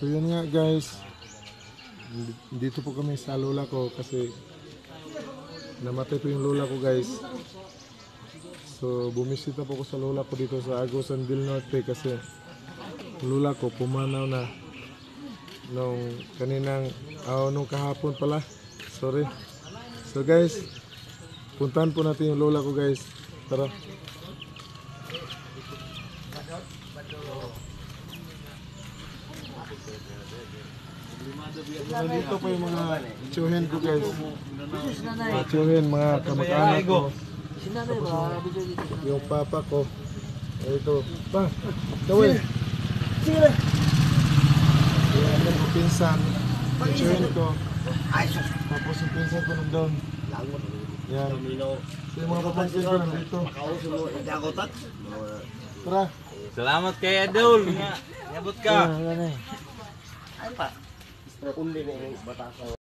So yun nga guys, dito po kami sa lola ko kasi namatay po yung lola ko guys. So bumisita po ko sa lola ko dito sa Agusan del Norte kasi lola ko pumanaw na nung nung kahapon pala. Sorry. So guys, puntahan po natin yung lola ko guys. Tara. Dito po yung mga tsuhin ko guys. Mga tsuhin, mga kamag-anak ko. Yung papa ko. Ito. Pa, kawin. Sige. Yung pinsan. Yung tsuhin ko. Tapos yung pinsan ko nandun. Yan. So yung mga pamangkin ko nandito. Tara. Salamat kay Adol. Yabot ka. Yan. Ay pa. Undi na yung batasan.